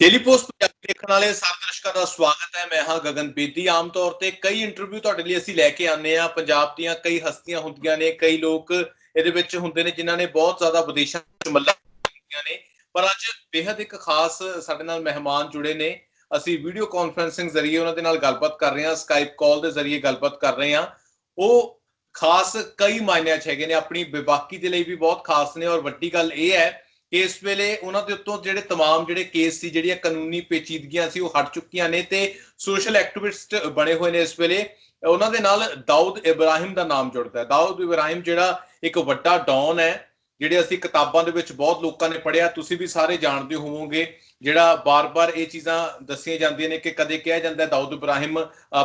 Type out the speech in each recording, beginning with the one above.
Daily post Punjabi ਦੇਖਣ ਵਾਲੇ ਸਾਰੇ ਦਰਸ਼ਕਾਂ ਦਾ ਸਵਾਗਤ ਹੈ। ਮੈਂ ਹਾਂ ਗਗਨ ਬੇਦੀ। ਆਮ ਤੌਰ ਤੇ ਕਈ ਇੰਟਰਵਿਊ ਤੁਹਾਡੇ ਲਈ ਅਸੀਂ ਲੈ ਕੇ ਆਉਂਦੇ ਆ। ਪੰਜਾਬ ਦੀਆਂ ਕਈ ਹਸਤੀਆਂ ਹੁੰਦੀਆਂ ਨੇ, ਕਈ ਲੋਕ ਇਹਦੇ ਵਿੱਚ ਹੁੰਦੇ ਨੇ ਜਿਨ੍ਹਾਂ ਨੇ ਬਹੁਤ ਜ਼ਿਆਦਾ ਵਿਦੇਸ਼ਾਂ ਵਿੱਚ ਮੱਲਾਂ ਕੀਤੀਆਂ ਨੇ, ਪਰ ਅੱਜ ਬੇहद ਇੱਕ ਖਾਸ ਸਾਡੇ ਨਾਲ ਮਹਿਮਾਨ ਜੁੜੇ ਨੇ। ਅਸੀਂ ਵੀਡੀਓ ਕਾਨਫਰੰਸਿੰਗ ਜ਼ਰੀਏ ਉਹਨਾਂ ਦੇ ਨਾਲ ਗੱਲਬਾਤ ਕਰ ਰਹੇ ਹਾਂ, ਸਕਾਈਪ ਕਾਲ ਦੇ ਜ਼ਰੀਏ ਗੱਲਬਾਤ ਕਰ ਰਹੇ ਹਾਂ। ਉਹ ਖਾਸ ਕਈ ਮਾਇਨਿਆਂ 'ਚ ਹੈਗੇ ਨੇ, ਆਪਣੀ ਬੇਬਾਕੀ ਦੇ ਲਈ ਵੀ ਬਹੁਤ ਖਾਸ ਨੇ। ਔਰ ਵੱਡੀ ਗੱਲ ਇਹ ਹੈ ਕਿ ਇਸ ਵੇਲੇ ਉਹਨਾਂ ਦੇ ਉੱਤੋਂ ਜਿਹੜੇ ਤਮਾਮ ਜਿਹੜੇ ਕੇਸ ਸੀ, ਜਿਹੜੀਆਂ ਕਾਨੂੰਨੀ ਪੇਚੀਦਗੀਆਂ ਸੀ, ਉਹ ਹਟ ਚੁੱਕੀਆਂ ਨੇ ਤੇ ਸੋਸ਼ਲ ਐਕਟਿਵਿਸਟ ਬਣੇ ਹੋਏ ਨੇ ਇਸ ਵੇਲੇ। ਉਹਨਾਂ ਦੇ ਨਾਲ ਦਾਊਦ ਇਬਰਾਹਿਮ ਦਾ ਨਾਮ ਜੁੜਦਾ ਹੈ। ਦਾਊਦ ਇਬਰਾਹਿਮ ਜਿਹੜਾ ਇੱਕ ਵੱਡਾ ਡੌਨ ਹੈ, ਜਿਹੜੇ ਅਸੀਂ ਕਿਤਾਬਾਂ ਦੇ ਵਿੱਚ ਬਹੁਤ ਲੋਕਾਂ ਨੇ ਪੜ੍ਹਿਆ, ਤੁਸੀਂ ਵੀ ਸਾਰੇ ਜਾਣਦੇ ਹੋਵੋਗੇ, ਜਿਹੜਾ ਬਾਰ-ਬਾਰ ਇਹ ਚੀਜ਼ਾਂ ਦੱਸੀਆਂ ਜਾਂਦੀਆਂ ਨੇ ਕਿ ਕਦੇ ਕਿਹਾ ਜਾਂਦਾ ਦਾਊਦ ਇਬਰਾਹਿਮ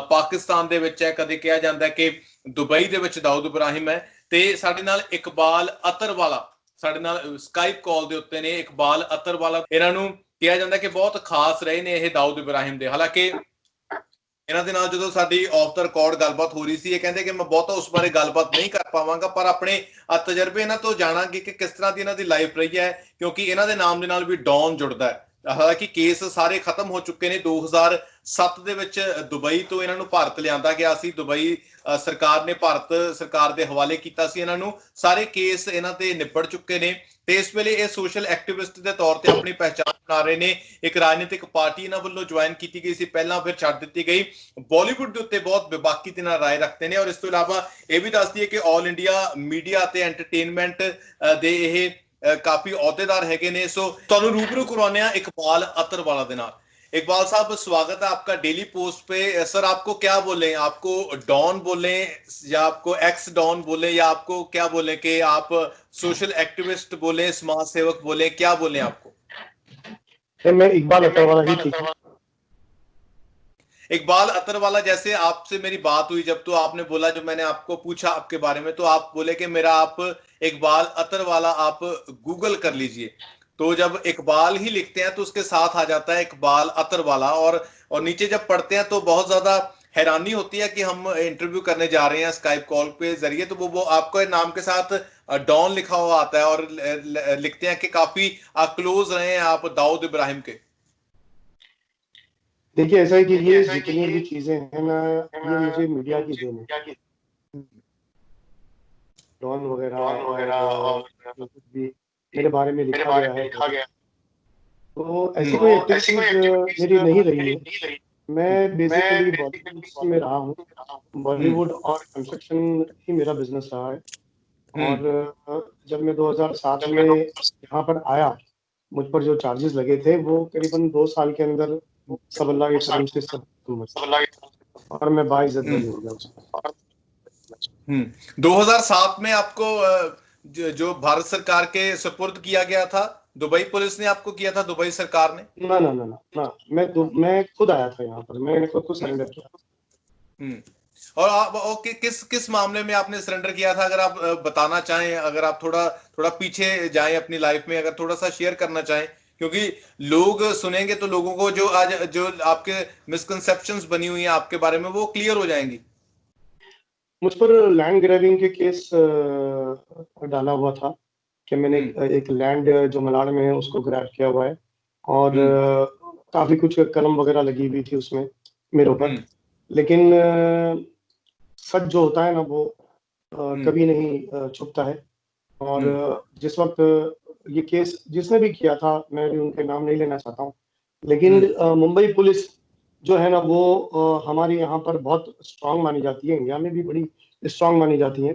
ਪਾਕਿਸਤਾਨ ਦੇ ਵਿੱਚ ਹੈ, ਕਦੇ ਕਿਹਾ ਜਾਂਦਾ ਕਿ ਦੁਬਈ ਦੇ ਵਿੱਚ ਦਾਊਦ ਇਬਰਾਹਿਮ ਹੈ। ਤੇ ਸਾਡੇ ਨਾਲ ਇਕਬਾਲ ਅਤਰਵਾਲਾ ਸਾਡੇ ਨਾਲ ਸਕਾਈਪ ਕਾਲ ਦੇ ਉੱਤੇ ਨੇ। ਇਕਬਾਲ ਅਤਰਵਾਲਾ, ਇਹਨਾਂ ਨੂੰ ਕਿਹਾ ਜਾਂਦਾ ਕਿ ਬਹੁਤ ਖਾਸ ਰਹੇ ਨੇ ਇਹ ਦਾਊਦ ਇਬਰਾਹਿਮ ਦੇ। ਹਾਲਾਂਕਿ ਇਹਨਾਂ ਦੇ ਨਾਲ ਜਦੋਂ ਸਾਡੀ ਆਫ ਦਾ ਰਿਕਾਰਡ ਗੱਲਬਾਤ ਹੋ ਰਹੀ ਸੀ, ਇਹ ਕਹਿੰਦੇ ਕਿ ਮੈਂ ਬਹੁਤਾ ਉਸ ਬਾਰੇ ਗੱਲਬਾਤ ਨਹੀਂ ਕਰ ਪਾਵਾਂਗਾ, ਪਰ ਆਪਣੇ ਤਜਰਬੇ ਇਹਨਾਂ ਤੋਂ ਜਾਣਾਂਗੇ ਕਿ ਕਿਸ ਤਰ੍ਹਾਂ ਦੀ ਇਹਨਾਂ ਦੀ ਲਾਈਫ ਰਹੀ ਹੈ, ਕਿਉਂਕਿ ਇਹਨਾਂ ਦੇ ਨਾਮ ਦੇ ਨਾਲ ਵੀ ਡੌਨ ਜੁੜਦਾ ਹੈ। ਹਾਲਾਂਕਿ ਕੇਸ ਸਾਰੇ ਖਤਮ ਹੋ ਚੁੱਕੇ ਨੇ। 2007 ਦੇ ਵਿੱਚ ਦੁਬਈ ਤੋਂ ਇਹਨਾਂ ਨੂੰ ਭਾਰਤ ਲਿਆਂਦਾ ਗਿਆ ਸੀ। ਦੁਬਈ ਸਰਕਾਰ ਨੇ ਭਾਰਤ ਸਰਕਾਰ ਦੇ ਹਵਾਲੇ ਕੀਤਾ ਸੀ ਇਹਨਾਂ ਨੂੰ। ਸਾਰੇ ਕੇਸ ਇਹਨਾਂ ਤੇ ਨਿਬੜ ਚੁੱਕੇ ਨੇ ਤੇ ਇਸ ਵੇਲੇ ਇਹ ਸੋਸ਼ਲ ਐਕਟਿਵਿਸਟ ਦੇ ਤੌਰ ਤੇ ਆਪਣੀ ਪਹਿਚਾਣ ਬਣਾ ਰਹੇ ਨੇ। ਇੱਕ ਰਾਜਨੀਤਿਕ ਪਾਰਟੀ ਇਹਨਾਂ ਵੱਲੋਂ ਜੁਆਇਨ ਕੀਤੀ ਗਈ ਸੀ ਪਹਿਲਾਂ, ਫਿਰ ਛੱਡ ਦਿੱਤੀ ਗਈ। ਬਾਲੀਵੁੱਡ ਦੇ ਉੱਤੇ ਬਹੁਤ ਬੇਬਾਕੀ ਦੇ ਨਾਲ ਰਾਏ ਰੱਖਦੇ ਨੇ। ਔਰ ਇਸ ਤੋਂ ਇਲਾਵਾ ਇਹ ਵੀ ਦੱਸ ਦਈਏ ਕਿ ਆਲ ਇੰਡੀਆ ਮੀਡੀਆ ਅਤੇ ਐਂਟਰਟੇਨਮੈਂਟ ਦੇ ਇਹ ਕਾਫੀ ਅਹੁਦੇਦਾਰ ਹੈਗੇ ਨੇ। ਸੋ ਤੁਹਾਨੂੰ रूबरू करवाने हैं इकबाल अतरवाला के नाल। इकबाल साहब, स्वागत है आपका डेली पोस्ट पे। सर, आपको क्या बोले, आपको डॉन बोले या आपको एक्स डॉन बोले या आपको क्या बोले कि आप सोशल एक्टिविस्ट बोले, समाज सेवक बोले, क्या बोले आपको? मैं इकबाल अतरवाला ही ठीक हूँ। इकबाल अतरवाला, जैसे आपसे मेरी बात हुई जब, तो आपने बोला, जब मैंने आपको पूछा आपके बारे में, तो आप बोले कि मेरा आप इकबाल अतरवाला आप गूगल कर लीजिए। तो जब इकबाल ही लिखते हैं तो उसके साथ आ जाता है इकबाल अतरवाला। और नीचे जब पढ़ते हैं तो बहुत ज्यादा हैरानी होती है कि हम इंटरव्यू करने जा रहे हैं स्काइप कॉल पे जरिए, तो वो आपको नाम के साथ डॉन लिखा हुआ आता है और लिखते हैं कि काफी क्लोज रहे हैं आप दाऊद इब्राहिम के। देखिए, ऐसा है कि ये जितनी भी चीजें हैं ना, ये मुझे मीडिया की देन है। डॉन वगैरह और जो कुछ भी मेरे बारे में लिखा गया है, तो ऐसी कोई एक्टिविटीज मेरी नहीं रही है। मैं बेसिकली बॉलीवुड में रहा हूँ। बॉलीवुड और कंस्ट्रक्शन ही मेरा बिजनेस रहा है। और जब मैं 2007 में यहाँ पर आया, मुझ पर जो चार्जेस लगे थे वो करीबन 2 साल के अंदर सब अल्लाह के करम से सब, और मैं बाइज्जत बरी हो गया। 2007 में आपको जो भारत सरकार के सुपुर्द किया गया था, दुबई पुलिस ने आपको किया था, दुबई सरकार ने? ना ना ना ना, मैं खुद आया था यहाँ पर, मैंने खुद को सरेंडर किया। और आप किस मामले में आपने सरेंडर किया था, अगर आप बताना चाहें, अगर आप थोड़ा पीछे जाएं अपनी लाइफ में, अगर थोड़ा सा शेयर करना चाहें, क्योंकि लोग सुनेंगे तो लोगों को जो आपके मिसकंसेप्शंस बनी हुई हैं आपके बारे में, वो क्लियर हो जाएंगी। मुझ पर लैंड ग्रैबिंग के केस डाला हुआ था कि मैंने एक लैंड जो मलाड में है उसको ग्रैब किया हुआ है, और काफी कुछ कलम वगैरह लगी हुई थी उसमें मेरे ऊपर। लेकिन सच जो होता है ना, वो कभी नहीं छुपता है। और जिस वक्त ये केस जिसने भी किया था, मैं भी उनके नाम नहीं लेना चाहता हूँ, लेकिन मुंबई पुलिस जो है ना, वो हमारे यहाँ पर बहुत स्ट्रांग मानी जाती है, इंडिया में भी बड़ी स्ट्रांग मानी जाती है।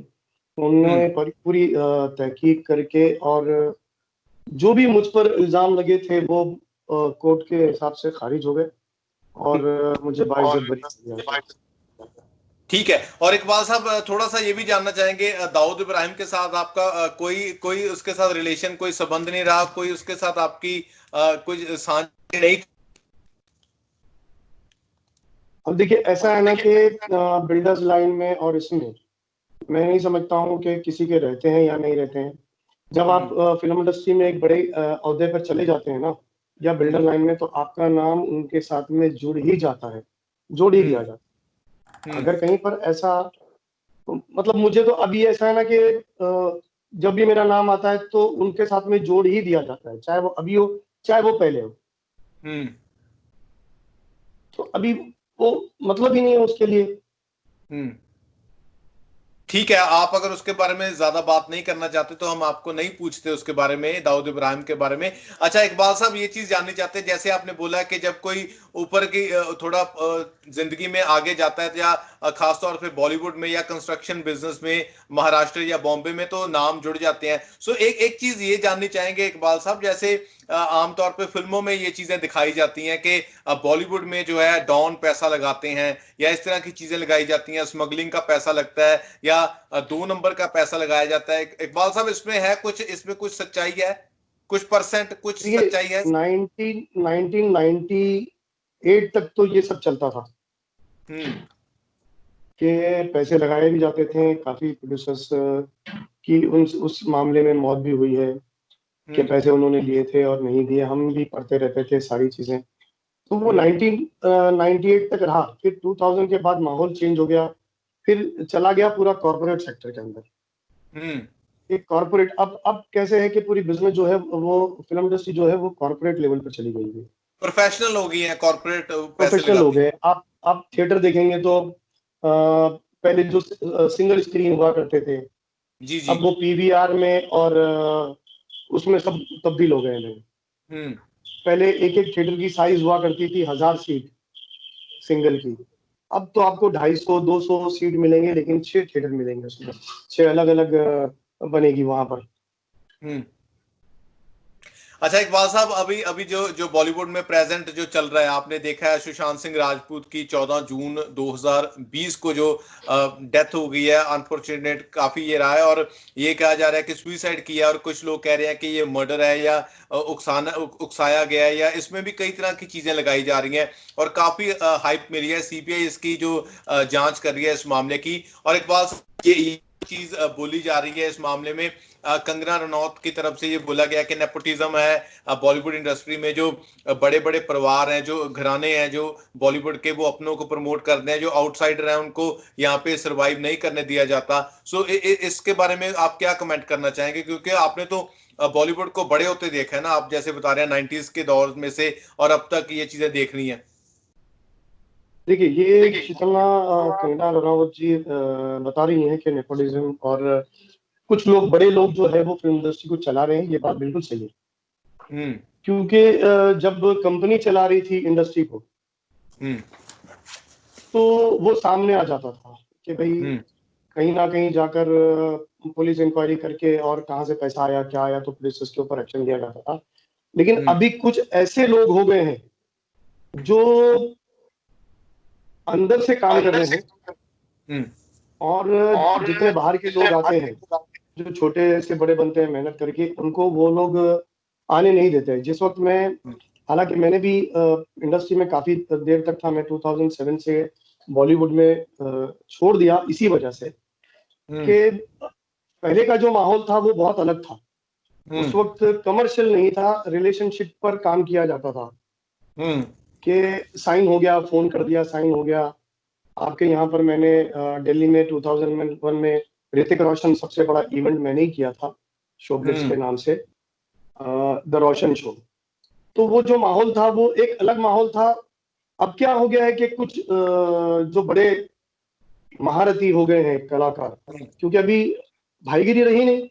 उन्होंने पूरी तहकीक करके, और जो भी मुझ पर इल्जाम लगे थे वो कोर्ट के हिसाब से खारिज हो गए, और मुझे बाइज्जत बरी किया। ठीक है। और इकबाल साहब, थोड़ा सा ये भी जानना चाहेंगे, दाऊद इब्राहिम के साथ आपका कोई उसके साथ रिलेशन, कोई संबंध नहीं रहा, कोई उसके साथ आपकी कोई साझ नहीं? अब देखिए, ऐसा है ना कि बिल्डर्स लाइन में और इसमें मैं नहीं समझता हूँ कि किसी के रहते हैं या नहीं रहते हैं। जब आप फिल्म इंडस्ट्री में एक बड़े ओहदे पर चले जाते हैं ना, या बिल्डर लाइन में, तो आपका नाम उनके साथ में जुड़ ही जाता है, जोड़ ही दिया जाता है। अगर कहीं पर ऐसा, मतलब मुझे तो अभी ऐसा है ना कि जब भी मेरा नाम आता है तो उनके साथ में जोड़ ही दिया जाता है, चाहे वो अभी हो चाहे वो पहले हो। हम्म। तो अभी वो मतलब ही नहीं है उसके लिए। हम्म। ठीक है, आप अगर उसके बारे में ज्यादा बात नहीं करना चाहते तो हम आपको नहीं पूछते उसके बारे में, दाऊद इब्राहिम के बारे में। अच्छा, इकबाल साहब, ये चीज जाननी चाहते हैं, जैसे आपने बोला कि जब कोई ऊपर की थोड़ा जिंदगी में आगे जाता है, या खासतौर पे बॉलीवुड में या कंस्ट्रक्शन बिजनेस में महाराष्ट्र या बॉम्बे में, तो नाम जुड़ जाते हैं। सो एक एक चीज ये जाननी चाहेंगे इकबाल साहब, जैसे आमतौर पे फिल्मों में ये चीजें दिखाई जाती हैं कि बॉलीवुड में जो है डॉन पैसा लगाते हैं, या इस तरह की चीजें लगाई जाती हैं, स्मगलिंग का पैसा लगता है, या 2 नंबर का पैसा लगाया जाता है। इकबाल साहब, इसमें है कुछ, इसमें कुछ सच्चाई है, कुछ परसेंट कुछ देखिए, सच्चाई है? 1998 तक तो ये सब चलता था हम्म। कि पैसे लगाए भी जाते थे। काफी प्रोड्यूसर्स की उस मामले में मौत भी हुई है कि हम्म। पैसे उन्होंने लिए थे और नहीं दिए। हम भी पढ़ते रहते थे सारी चीजें। तो वो हम्म। 1998 तक रहा। फिर 2000 के बाद माहौल चेंज हो गया। फिर चला गया पूरा कॉर्पोरेट सेक्टर के अंदर। हम्म। एक कॉर्पोरेट, अब कैसे है कि पूरी बिजनेस जो है, वो फिल्म इंडस्ट्री जो है वो कॉर्पोरेट लेवल पर चली गई है। प्रोफेशनल हो गई है, कॉर्पोरेट पैसे प्रोफेशनल हो लगाती गए। आप थिएटर देखेंगे तो पहले जो सिंगल स्क्रीन हुआ करते थे, है। जी जी। अब वो पीवीआर में और उसमें सब तब्दील हो गए हैं। हम्म। पहले एक एक थिएटर की साइज हुआ करती थी 1000 सीट सिंगल की। अब तो आपको 250-200 सीट मिलेंगे, लेकिन 6 थिएटर मिलेंगे उसमें। 6 अलग अलग बनेगी वहां पर। हम्म। अच्छा इकबाल साहब, अभी अभी जो जो बॉलीवुड में प्रेजेंट जो चल रहा है, आपने देखा है सुशांत सिंह राजपूत की 14 जून 2020 को जो डेथ हो गई है। अनफॉर्चुनेट काफी ये रहा है, और ये कहा जा रहा है कि सुइसाइड किया, और कुछ लोग कह रहे हैं कि ये मर्डर है, या उकसाया गया है, या इसमें भी कई तरह की चीजें लगाई जा रही हैं, और काफी हाइप मिली है। सीबीआई इसकी जो जांच कर रही है इस मामले की। और इकबाल साहब, ये चीज बोली जा रही है इस मामले में, कंगना रनौत की तरफ से ये बोला गया कि नेपोटिज्म है बॉलीवुड इंडस्ट्री में, जो बड़े बड़े परिवार हैं, जो घराने हैं, जो बॉलीवुड के, वो अपनों को प्रमोट करते हैं, जो आउटसाइडर हैं उनको यहाँ पे सरवाइव नहीं करने दिया जाता। सो इसके बारे में आप क्या कमेंट करना चाहेंगे, क्योंकि आपने तो बॉलीवुड को बड़े होते देखा है ना, आप जैसे बता रहे हैं 90s के दौर में से और अब तक ये चीजें देख रही हैं। देखिए, ये जितना कंगना रनावत जी बता रही हैं कि नेपोटिज्म और कुछ लोग, बड़े लोग जो है वो फिल्म इंडस्ट्री को चला रहे हैं, ये बात बिल्कुल सही है। हम्म। क्योंकि जब कंपनी चला रही थी इंडस्ट्री को, हम्म। तो वो सामने आ जाता था कि भाई हम्म। कहीं ना कहीं जाकर पुलिस इंक्वायरी करके, और कहाँ से पैसा आया क्या आया, तो पुलिस उसके ऊपर एक्शन लिया जाता था। लेकिन हम्म। अभी कुछ ऐसे लोग हो गए हैं जो अंदर से काम कर रहे हैं, हम्म। और जितने बाहर के लोग आते हैं, जो छोटे से बड़े बनते हैं मेहनत करके, उनको वो लोग आने नहीं देते। जिस वक्त मैं, हालांकि मैंने भी इंडस्ट्री में काफी देर तक था, मैं 2007 से बॉलीवुड में छोड़ दिया इसी वजह से हम्म। कि पहले का जो माहौल था वो बहुत अलग था। उस हम्म। वक्त कमर्शियल नहीं था, रिलेशनशिप पर काम किया जाता था हम्म। कि साइन हो गया, फोन कर दिया, साइन हो गया। आपके यहाँ पर मैंने दिल्ली में 2001 में ऋतिक रोशन सबसे बड़ा इवेंट मैंने ही किया था, शोब्लिट्स हम्म। के नाम से, द रोशन शो। तो वो जो माहौल था वो एक अलग माहौल था। अब क्या हो गया है कि कुछ जो बड़े महारथी हो गए हैं कलाकार, क्योंकि अभी भाईगिरी रही नहीं,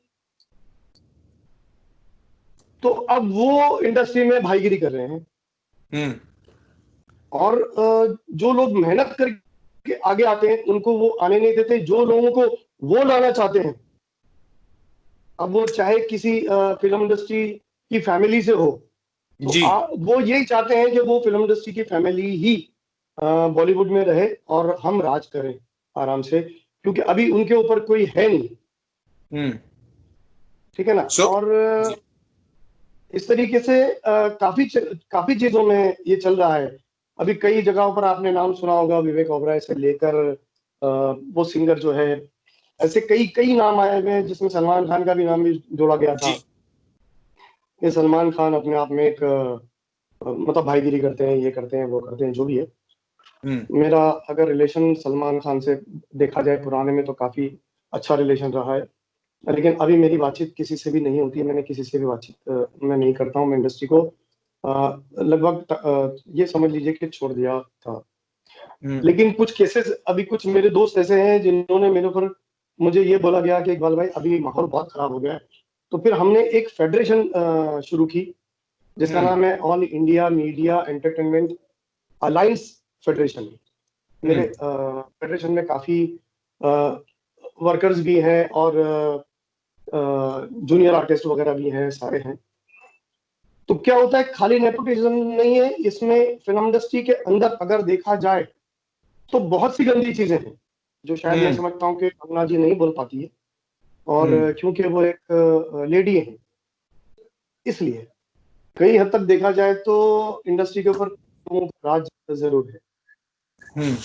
तो अब वो इंडस्ट्री में भाईगिरी कर रहे हैं। हम्म। और जो लोग मेहनत करके आगे आते हैं उनको वो आने नहीं देते। जो लोगों को वो लाना चाहते हैं, अब वो चाहे किसी फिल्म इंडस्ट्री की फैमिली से हो, तो जी। वो यही चाहते हैं कि वो फिल्म इंडस्ट्री की फैमिली ही बॉलीवुड में रहे और हम राज करें आराम से, क्योंकि अभी उनके ऊपर कोई है नहीं। हम्म। ठीक है ना। सो और इस तरीके से काफी चीजों में ये चल रहा है। अभी कई जगहों पर आपने नाम सुना होगा, विवेक ओबराय से लेकर वो सिंगर जो है, ऐसे कई कई नाम आए हुए हैं, जिसमें सलमान खान का भी नाम भी जोड़ा गया था। जी। ये सलमान खान अपने आप में एक मतलब भाईगिरी करते हैं, ये करते हैं, वो करते हैं, जो भी है। हम्म। मेरा अगर रिलेशन सलमान खान से देखा जाए पुराने में, तो काफी अच्छा रिलेशन रहा है। लेकिन अभी मेरी बातचीत किसी से भी नहीं होती है। मैंने किसी से भी बातचीत मैं नहीं करता हूँ। मैं इंडस्ट्री को लगभग ये समझ लीजिए कि छोड़ दिया था। हम्म। लेकिन कुछ केसेस, अभी कुछ मेरे दोस्त ऐसे हैं जिन्होंने मेरे ऊपर, मुझे ये बोला गया कि इकबाल भाई अभी माहौल बहुत खराब हो गया है। तो फिर हमने एक फेडरेशन शुरू की जिसका हम्म। नाम है all India media entertainment alliance federation. मेरे हम्म। फेडरेशन में काफी वर्कर्स भी हैं और जूनियर आर्टिस्ट वगैरह भी हैं, सारे हैं। तो क्या होता है, खाली नेपोटिज्म नहीं है इसमें, फिल्म इंडस्ट्री के अंदर अगर देखा जाए तो बहुत सी गंदी चीजें हैं जो शायद मैं हम्म। समझता हूँ कि कंगना जी नहीं बोल पाती है। और हम्म। क्योंकि वो एक लेडी है, इसलिए कई हद तक देखा जाए तो इंडस्ट्री के ऊपर राज जरूर है। हम्म।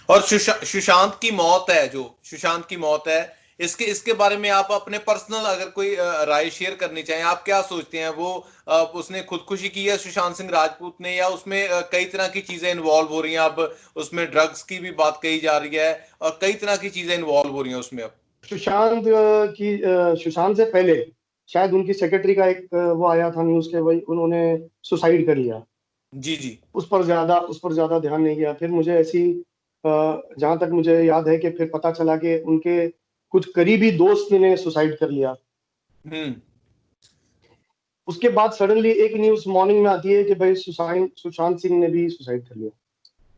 और सुशांत की मौत है, जो सुशांत की मौत है, इसके इसके बारे में आप अपने पर्सनल अगर कोई राय शेयर करनी चाहें, आप क्या सोचते हैं? वो उसने खुदकुशी की है सुशांत सिंह राजपूत ने, या उसमें कई तरह की चीजें इन्वॉल्व हो रही हैं? अब उसमें ड्रग्स की भी बात कही जा रही है और कई तरह की चीजें इन्वॉल्व हो रही हैं उसमें अब। सुशांत से पहले शायद उनकी सेक्रेटरी का एक वो आया था न्यूज के, वही उन्होंने सुसाइड कर लिया। जी जी। उस पर ज्यादा ध्यान नहीं गया। फिर मुझे ऐसी जहां तक मुझे याद है कि फिर पता चला कि उनके कुछ करीबी दोस्त ने सुसाइड कर लिया। हम्म। उसके बाद सडनली एक न्यूज मॉर्निंग में आती है कि भाई सुशांत सिंह ने भी सुसाइड कर लिया।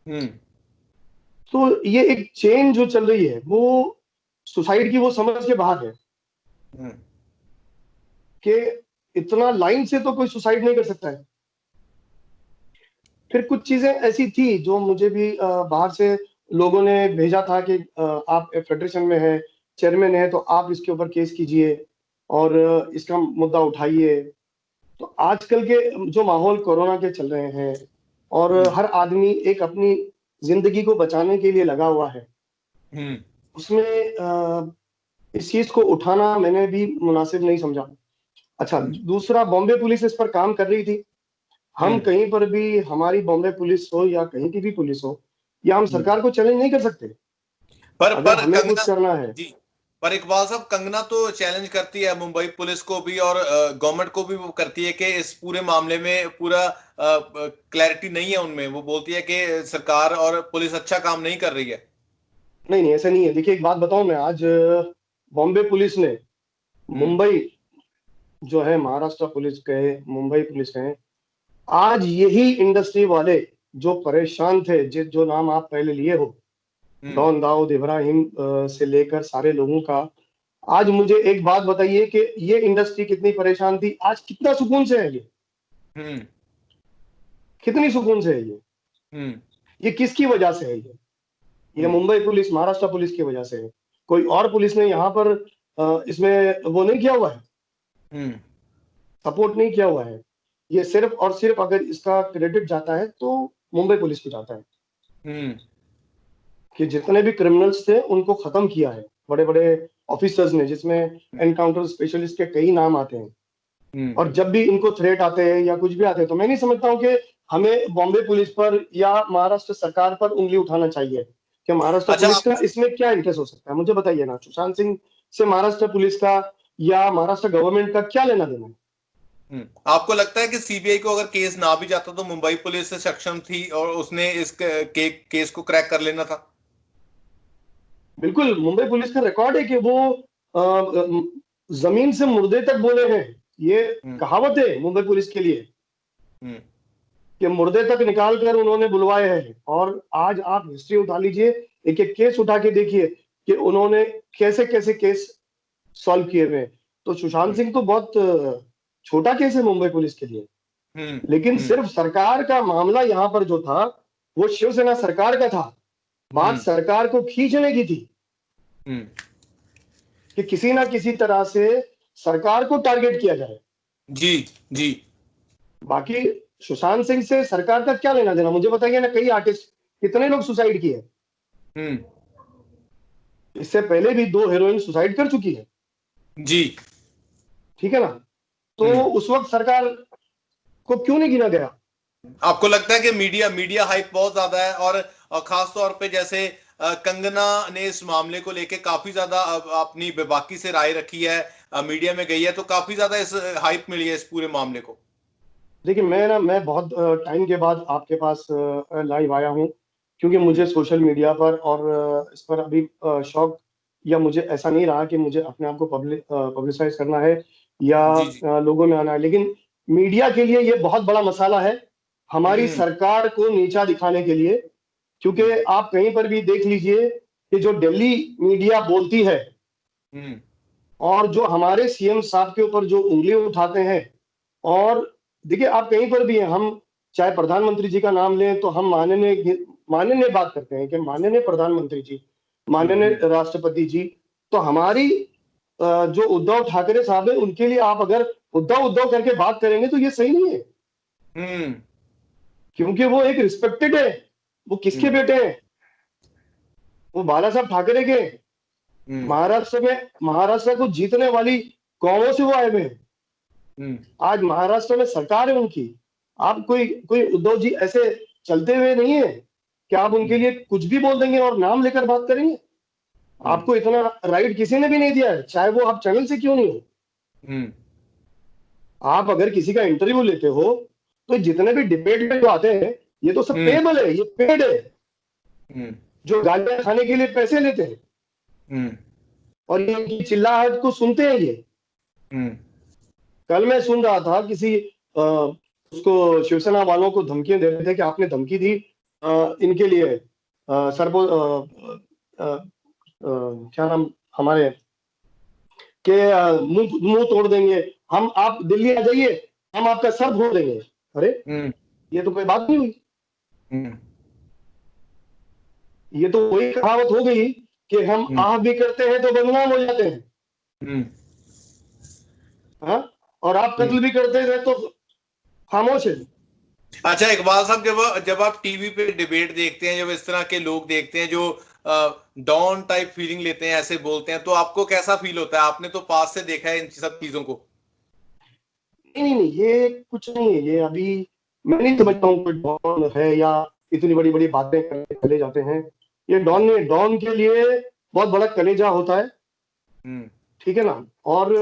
हम्म। तो ये एक चेन जो चल रही है वो सुसाइड की, वो समझ के बाहर है हम्म। कि इतना लाइन से तो कोई सुसाइड नहीं कर सकता है। फिर कुछ चीजें ऐसी थी जो मुझे भी बाहर से लोगों ने भेजा था कि आप फेडरेशन में है, चेयरमैन है, तो आप इसके ऊपर केस कीजिए और इसका मुद्दा उठाइए। तो आजकल के जो माहौल कोरोना के चल रहे हैं और हम्म। हर आदमी एक अपनी जिंदगी को बचाने के लिए लगा हुआ है, हम्म। उसमें इस चीज को उठाना मैंने भी मुनासिब नहीं समझा। अच्छा, हम्म। दूसरा, बॉम्बे पुलिस इस पर काम कर रही थी। हम हम्म। कहीं पर भी, हमारी बॉम्बे पुलिस हो या कहीं की भी पुलिस हो, या हम हम्म। सरकार को चैलेंज नहीं कर सकते अगर पर हमें कुछ कंगना करना है। जी, पर इकबाल साहब, कंगना तो चैलेंज करती है मुंबई पुलिस को भी और गवर्नमेंट को भी। वो करती है कि इस पूरे मामले में पूरा क्लैरिटी नहीं है उनमें। वो बोलती है कि सरकार और पुलिस अच्छा काम नहीं कर रही है। नहीं नहीं, ऐसा नहीं है। देखिए, एक बात बताऊं मैं, आज बॉम्बे पुलिस ने हम्म। मुंबई, जो है महाराष्ट्र पुलिस कहे, मुंबई पुलिस कहे, आज यही इंडस्ट्री वाले जो परेशान थे, जो नाम आप पहले लिए हो, हम्म। डॉन दाऊद इब्राहिम से लेकर सारे लोगों का, आज मुझे एक बात बताइए कि ये इंडस्ट्री कितनी परेशान थी, आज कितना सुकून से है ये? हम्म। कितनी सुकून से है ये? हम्म। ये किसकी वजह से है ये हम्म। मुंबई पुलिस, महाराष्ट्र पुलिस की वजह से है। कोई और पुलिस ने यहाँ पर इसमें वो नहीं किया हुआ है, हम्म। सपोर्ट नहीं किया हुआ है। ये सिर्फ और सिर्फ अगर इसका क्रेडिट जाता है तो मुंबई पुलिस को जाता है हम्म। कि जितने भी क्रिमिनल्स थे उनको खत्म किया है बड़े बड़े ऑफिसर्स ने, जिसमें एनकाउंटर स्पेशलिस्ट के कई नाम आते हैं। हम्म। और जब भी इनको थ्रेट आते हैं या कुछ भी आते हैं, तो मैं नहीं समझता हूँ कि हमें बॉम्बे पुलिस पर या महाराष्ट्र सरकार पर उंगली उठाना चाहिए कि महाराष्ट्र अच्छा पुलिस आप का इसमें क्या इंटरेस्ट हो सकता है। मुझे बताइए ना, सुशांत सिंह से महाराष्ट्र पुलिस का या महाराष्ट्र गवर्नमेंट का क्या लेना देना है? आपको लगता है कि सीबीआई को अगर केस ना भी जाता तो मुंबई पुलिस सक्षम थी और उसने इस केस को क्रैक कर लेना था? बिल्कुल, मुंबई पुलिस का रिकॉर्ड है कि वो जमीन से मुर्दे तक बोले हैं। ये हम्म। कहावत है मुंबई पुलिस के लिए हम्म। कि मुर्दे तक निकाल कर उन्होंने बुलवाए हैं। और आज आप हिस्ट्री उठा लीजिए, एक एक केस उठा के देखिए कि उन्होंने कैसे कैसे केस सॉल्व किए हुए हैं। तो सुशांत हम्म। सिंह तो बहुत छोटा केस है मुंबई पुलिस के लिए। हम्म। लेकिन हम्म। सिर्फ सरकार का मामला यहाँ पर जो था, वो शिवसेना सरकार का था। बात हम्म। सरकार को खींचने की थी हम्म। कि किसी ना किसी तरह से सरकार को टारगेट किया जाए। जी जी। बाकी सुशांत सिंह से सरकार का क्या लेना देना, मुझे बताइए ना। कई आर्टिस्ट, कितने लोग सुसाइड किए? हम्म। इससे पहले भी दो हीरोइन सुसाइड कर चुकी है, जी। ठीक है ना? तो हम्म। उस वक्त सरकार को क्यों नहीं गिना गया? आपको लगता है कि मीडिया मीडिया हाइप बहुत ज्यादा है? और खास तौर पे जैसे कंगना ने इस मामले को लेके काफी ज्यादा अपनी बेबाकी से राय रखी है, मीडिया में गई है, तो काफी ज्यादा इस हाइप मिली है इस पूरे मामले को। देखिए मैं बहुत टाइम के बाद आपके पास लाइव आया हूँ, क्योंकि मुझे सोशल मीडिया पर और इस पर अभी शौक या मुझे ऐसा नहीं रहा कि मुझे अपने आप को पब्लिसाइज़ करना है या जी, जी। लोगों में आना है। लेकिन मीडिया के लिए ये बहुत बड़ा मसाला है, हमारी हुँ, सरकार को नीचा दिखाने के लिए, हुँ, क्योंकि आप कहीं पर भी देख लीजिए कि जो दिल्ली मीडिया बोलती है हुँ, और जो हमारे सीएम साहब के ऊपर जो उँगली उठाते हैं, और देखिए आप कहीं पर भी हैं, हम चाहे प्रधानमंत्री जी का नाम लें तो हम माननीय बात करते हैं कि माननीय प्रधानमंत्री जी, हुँ, माननीय हुँ, राष्ट्रपति जी। तो हमारी जो उद्धव ठाकरे साहब हैं उनके लिए आप अगर उद्धव उद्धव करके बात करेंगे तो ये सही नहीं है, हुँ, क्योंकि वो एक रिस्पेक्टेड है। वो किसके हुँ, बेटे हैं? वो बाला साहब ठाकरे के हैं। हुँ, महाराष्ट्र को जीतने वाली कौमों से वो आए हुए हैं। हुँ, आज महाराष्ट्र में सरकार है उनकी। आप कोई कोई उद्धव जी ऐसे चलते हुए नहीं है कि आप उनके हुँ, लिए कुछ भी बोल देंगे और नाम लेकर बात करेंगे। हुँ, आपको इतना राइट किसी ने भी नहीं दिया है, चाहे वो आप चैनल से क्यों नहीं हो। हुँ, आप अगर किसी का इंटरव्यू लेते हो तो जितने भी डिबेट में जो आते हैं ये तो सब हुँ, पेबल है, ये पेड है। हुँ, जो गालियां खाने के लिए पैसे लेते हैं हुँ, और ये इनकी चिल्लाहट को सुनते हैं ये। हुँ, कल मैं सुन रहा था किसी उसको शिवसेना वालों को धमकियां दे रहे थे कि आपने धमकी दी इनके लिए सरपो क्या नाम हमारे के मुंह मुंह तोड़ देंगे हम, आप दिल्ली आ जाइए, हम आपका सर फोड़ देंगे। अरे हुँ, ये तो कोई बात नहीं हुई। हुँ, ये तो वही कहावत हो गई कि हम हुँ, आह भी करते हैं तो बदनाम हो जाते हैं। हुँ, हाँ, और आप हुँ। कत्ल भी करते हैं तो खामोश है। अच्छा इकबाल साहब, जब जब आप टीवी पे डिबेट देखते हैं, जब इस तरह के लोग देखते हैं जो डॉन टाइप फीलिंग लेते हैं, ऐसे बोलते हैं, तो आपको कैसा फील होता है? आपने तो पास से देखा है इन सब चीजों को। नहीं, ये कुछ नहीं है। ये अभी मैं नहीं हुँ, समझता हूँ कोई डॉन है या इतनी बड़ी-बड़ी बातें करके चले जाते हैं। ये डॉन हुँ, नहीं, डॉन के लिए बहुत बड़ा कलेजा होता है, हुँ, ठीक है ना? और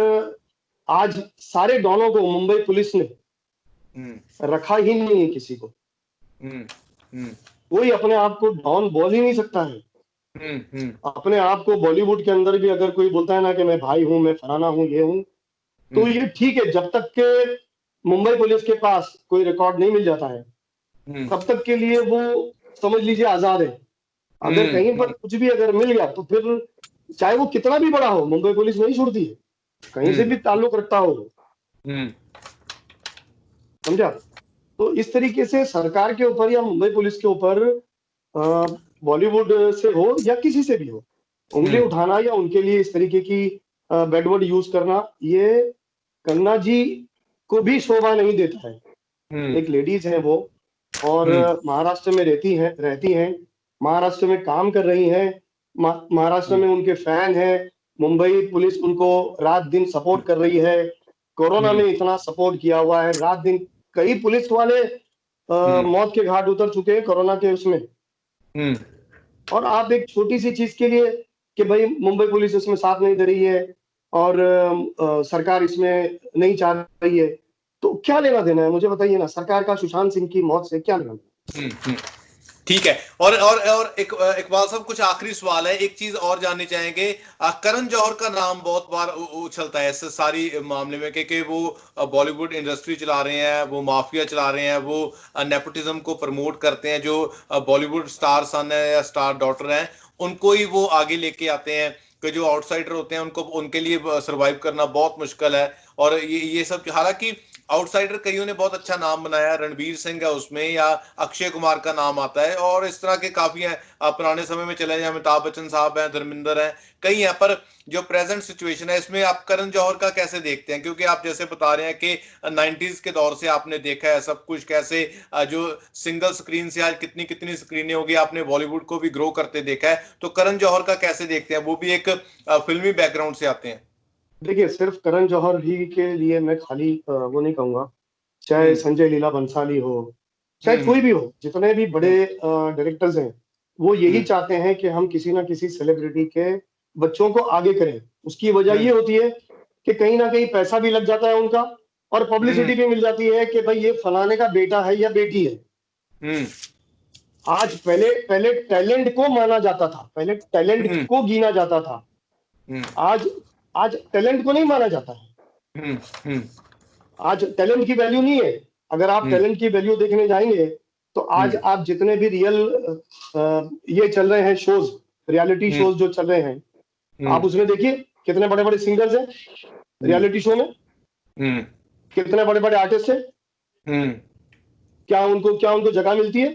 आज सारे डॉनों को मुंबई पुलिस ने हुँ, रखा ही नहीं है किसी को। हुँ, हुँ, कोई अपने आप को डॉन बोल ही नहीं सकता है। हुँ, हुँ, अपने आप को बॉलीवुड के अंदर भी अगर कोई बोलता है ना कि मैं भाई हूँ, मैं फलाना हूँ, ये हूँ, तो हुँ, ये ठीक है जब तक के मुंबई पुलिस के पास कोई रिकॉर्ड नहीं मिल जाता है, हुँ, तब तक के लिए वो समझ लीजिए आज़ाद है। अगर हुँ, कहीं पर हुँ, कुछ भी अगर मिल गया तो फिर चाहे वो कितना भी बड़ा हो, मुंबई पुलिस नहीं छोड़ती है, कहीं से हुँ, भी ताल्लुक रखता हो वो, हुँ, समझा? तो इस तरीके से सरकार के ऊपर या मुंबई पुलिस के ऊपर बॉलीवुड से हो या किसी से भी हो, उँगली हुँ, उठाना या उनके लिए इस तरीके की बैड वर्ड यूज़ करना, ये कन्ना जी को भी शोभा नहीं देता है। हुँ, एक लेडीज़ हैं वो और हुँ, महाराष्ट्र में रहती हैं, महाराष्ट्र में काम कर रही हैं, महाराष्ट्र हुँ, में उनके फैन हैं, मुंबई पुलिस उनको रात-दिन सपोर्ट कर रही है, कोरोना हुँ, में इतना सपोर्ट किया हुआ है, रात-दिन कई पुलिस वाले हुँ, मौत के घाट उतर चुके हैं कोरोना के उसमें। हुँ, और आप एक छोटी-सी चीज़ के लिए कि भई मुंबई पुलिस इसमें साथ नहीं दे रही है और सरकार इसमें नहीं चाह रही है, तो क्या लेना-देना है मुझे बताइए ना? सरकार का सुशांत सिंह की मौत से क्या लेना-देना? हुँ, हुँ। ठीक है। और इकबाल साहब, कुछ आखिरी सवाल है। एक चीज़ और जाननी चाहेंगे। करण जौहर का नाम बहुत बार उ उछलता है इस सारी मामले में कि वो बॉलीवुड इंडस्ट्री चला रहे हैं, वो माफिया चला रहे हैं, वो नेपोटिज़्म को प्रमोट करते हैं, जो बॉलीवुड स्टार सन है या स्टार डॉटर हैं, उनको ही वो आगे लेके आते हैं, कि जो आउटसाइडर होते हैं उनको उनके लिए सर्वाइव करना बहुत मुश्किल है। और ये सब, हालाँकि आउटसाइडर कईयों ने बहुत अच्छा नाम बनाया है, रणवीर सिंह है उसमें, या अक्षय कुमार का नाम आता है, और इस तरह के काफ़ी हैं। पुराने समय में चले जाएँ, अमिताभ बच्चन साहब हैं, धर्मेंद्र हैं, कई हैं। पर जो प्रेज़ेंट सिचुएशन है, इसमें आप करण जौहर का कैसे देखते हैं? क्योंकि आप जैसे बता रहे हैं कि 90s के दौर से आपने देखा है सब कुछ, कैसे जो सिंगल स्क्रीन से आज कितनी-कितनी स्क्रीनें हो गई, आपने बॉलीवुड को भी ग्रो करते देखा है। तो करण जौहर का कैसे देखते हैं? वो भी एक फ़िल्मी बैकग्राउंड से आते हैं। देखिए, सिर्फ़ करण जौहर ही के लिए मैं खाली वो नहीं कहूँगा, चाहे हुँ, संजय लीला भंसाली हो, चाहे हुँ, कोई हुँ, भी हो, जितने भी बड़े हुँ, डायरेक्टर्स हैं, वो यही हुँ, चाहते हैं कि हम किसी न किसी सेलिब्रिटी के बच्चों को आगे करें। उसकी वजह हुँ, ये होती है कि कहीं न कहीं पैसा भी लग जाता है उनका और पब्लिसिटी भी मिल जाती है कि भाई ये फलाने का बेटा है या बेटी है। आज पहले पहले टैलेंट को माना जाता था, पहले टैलेंट को गिना जाता था, आज आज टैलेंट को नहीं माना जाता है। आज टैलेंट की वैल्यू नहीं है। अगर आप टैलेंट की वैल्यू देखने जाएंगे तो आज आप जितने भी रियल ये चल रहे हैं शोज, रियलिटी शोज जो चल रहे हैं, आप उसमें देखिए कितने बड़े बड़े सिंगर्स हैं रियलिटी शो में, कितने बड़े बड़े आर्टिस्ट हैं, क्या उनको जगह मिलती है?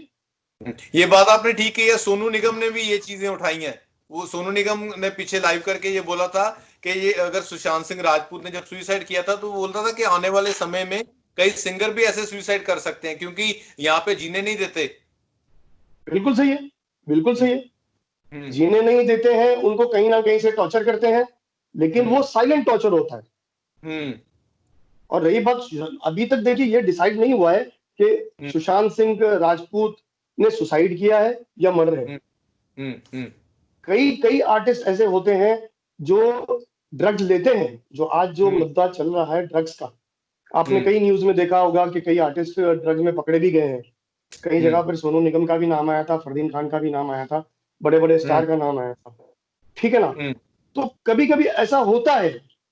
ये बात आपने ठीक की है। सोनू निगम ने भी ये चीजें उठाई हैं। वो सोनू निगम ने पीछे लाइव करके ये बोला था कि ये अगर सुशांत सिंह राजपूत ने जब सुसाइड किया था तो वो बोलता था कि आने वाले समय में कई सिंगर भी ऐसे सुसाइड कर सकते हैं क्योंकि यहाँ पे जीने नहीं देते। बिल्कुल सही है, बिल्कुल सही है। जीने नहीं देते हैं, उनको कहीं ना कहीं से टॉर्चर करते हैं, लेकिन वो साइलेंट टॉर्चर होता है। और रही बात, अभी तक देखिए ये डिसाइड नहीं हुआ है कि सुशांत सिंह राजपूत ने सुसाइड किया है या मर रहे हैं। कई कई आर्टिस्ट ऐसे होते हैं जो ड्रग्स लेते हैं, जो आज जो मुद्दा चल रहा है ड्रग्स का, आपने कई न्यूज में देखा होगा कि कई आर्टिस्ट ड्रग्स में पकड़े भी गए हैं। कई जगह पर सोनू निगम का भी नाम आया था, फरदीन खान का भी नाम आया था, बड़े बड़े स्टार का नाम आया था, ठीक है ना। तो कभी कभी ऐसा होता है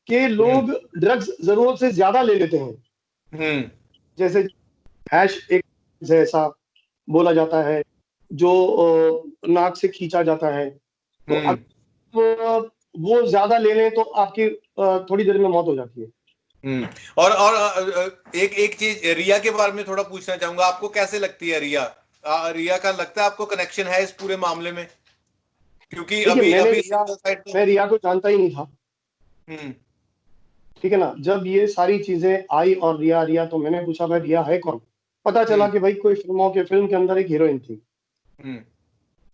कि लोग ड्रग्स जरूरत से ज्यादा ले लेते हैं। जैसे हैश एक जैसा बोला जाता है जो नाक से खींचा जाता है, तो अब वो ज्यादा ले लें तो आपकी थोड़ी देर में मौत हो जाती है। और एक एक चीज रिया के बारे में थोड़ा पूछना चाहूंगा, आपको कैसे लगती है रिया? रिया का लगता है आपको कनेक्शन है इस पूरे मामले में? क्योंकि अभी मैं रिया को जानता ही नहीं था, ठीक है ना। जब ये सारी चीजें आई और रिया रिया तो मैंने पूछा भाई रिया है कौन? पता चला कि भाई कोई फिल्म के अंदर एक हीरोइन थी,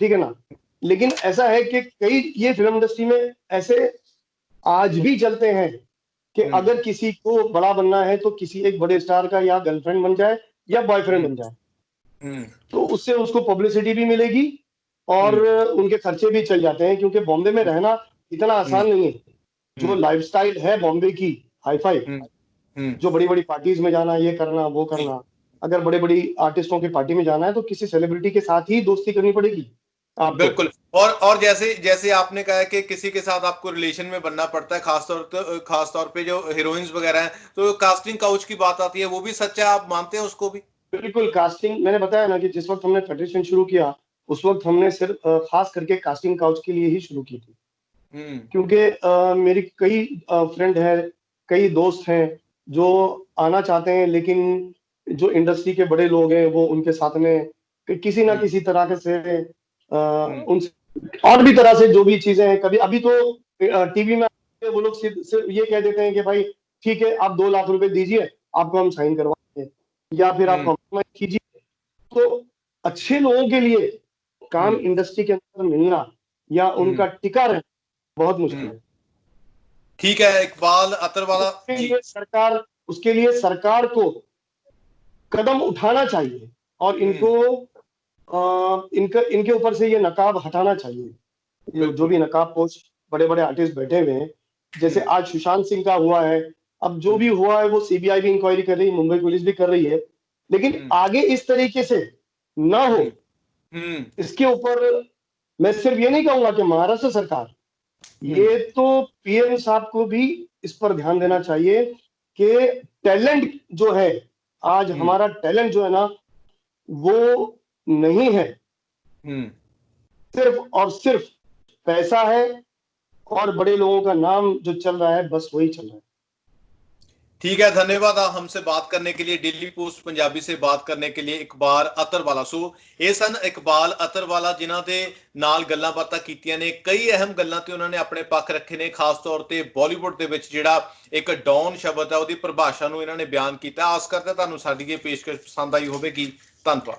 ठीक है ना। लेकिन ऐसा है कि कई ये फिल्म इंडस्ट्री में ऐसे आज भी चलते हैं कि अगर किसी को बड़ा बनना है तो किसी एक बड़े स्टार का या गर्लफ्रेंड बन जाए या बॉयफ्रेंड बन जाए, तो उससे उसको पब्लिसिटी भी मिलेगी और उनके खर्चे भी चल जाते हैं, क्योंकि बॉम्बे में रहना इतना आसान नहीं है। जो लाइफस्टाइल है बॉम्बे की हाई फाई, जो बड़ी बड़ी पार्टीज में जाना, ये करना वो करना, अगर बड़े बड़ी आर्टिस्टों की पार्टी में जाना है तो किसी सेलिब्रिटी के साथ ही दोस्ती करनी पड़ेगी आपको। बिल्कुल। और जैसे जैसे आपने कहा कि किसी के साथ आपको रिलेशन में बनना पड़ता है, खास तौर पे जो हीरोइंस वगैरह हैं, तो कास्टिंग काउच की बात आती है, वो भी सच है? आप मानते हैं उसको भी? बिल्कुल। कास्टिंग, मैंने बताया ना कि जिस वक्त हमने फेडरेशन शुरू किया उस वक्त हमने सिर्फ खास करके कास्टिंग काउच के लिए ही शुरू की थी, क्योंकि मेरी कई फ्रेंड है, कई दोस्त हैं जो आना चाहते हैं, लेकिन जो इंडस्ट्री के बड़े लोग हैं वो उनके साथ में किसी ना किसी तरह से उनसे और भी तरह से जो भी चीजें हैं, कभी अभी तो टीवी में वो लोग सिर्फ ये कह देते हैं कि भाई ठीक है आप 2 लाख रुपए दीजिए, आपको हम साइन करवाएंगे, या फिर आप कॉम्प्रोमाइज कीजिए। तो अच्छे लोगों के लिए काम इंडस्ट्री के अंदर मिलना या उनका टिका रहना बहुत मुश्किल है। ठीक है इकबाल अतरवाला जी। उसके लिए सरकार को कदम उठाना चाहिए और इनके ऊपर से ये नकाब हटाना चाहिए। जो भी नकाबपोश बड़े बड़े आर्टिस्ट बैठे हुए हैं, जैसे आज सुशांत सिंह का हुआ है, अब जो भी हुआ है वो सीबीआई भी इंक्वायरी कर रही है, मुंबई पुलिस भी कर रही है, लेकिन आगे इस तरीके से ना हो, इसके ऊपर मैं सिर्फ ये नहीं कहूंगा कि महाराष्ट्र सरकार, ये तो पीएम साहब को भी इस पर ध्यान देना चाहिए कि टैलेंट जो है, आज हमारा टैलेंट जो है ना वो नहीं है, सिर्फ और सिर्फ पैसा है और बड़े लोगों का नाम जो चल रहा है, बस वही चल रहा है। ठीक है, धन्यवाद हमसे बात करने के लिए, डेली पोस्ट पंजाबी से बात करने के लिए इकबाल अतरवाला। सो ये सन इकबाल अतरवाला जिन्हां दे नाल गल्लां बातां कीतियां ने, कई अहम गल्लां ते उन्होंने अपने पक्ष रखे ने, खास तौर ते बॉलीवुड दे विच जिहड़ा एक डॉन शब्द है ਉਹਦੀ परिभाषा ਨੂੰ ਇਹਨਾਂ ਨੇ ਬਿਆਨ ਕੀਤਾ। आस करते ਤੁਹਾਨੂੰ ਸਾਡੀ ਇਹ पेशकश पसंद आई होवेगी। धन्यवाद।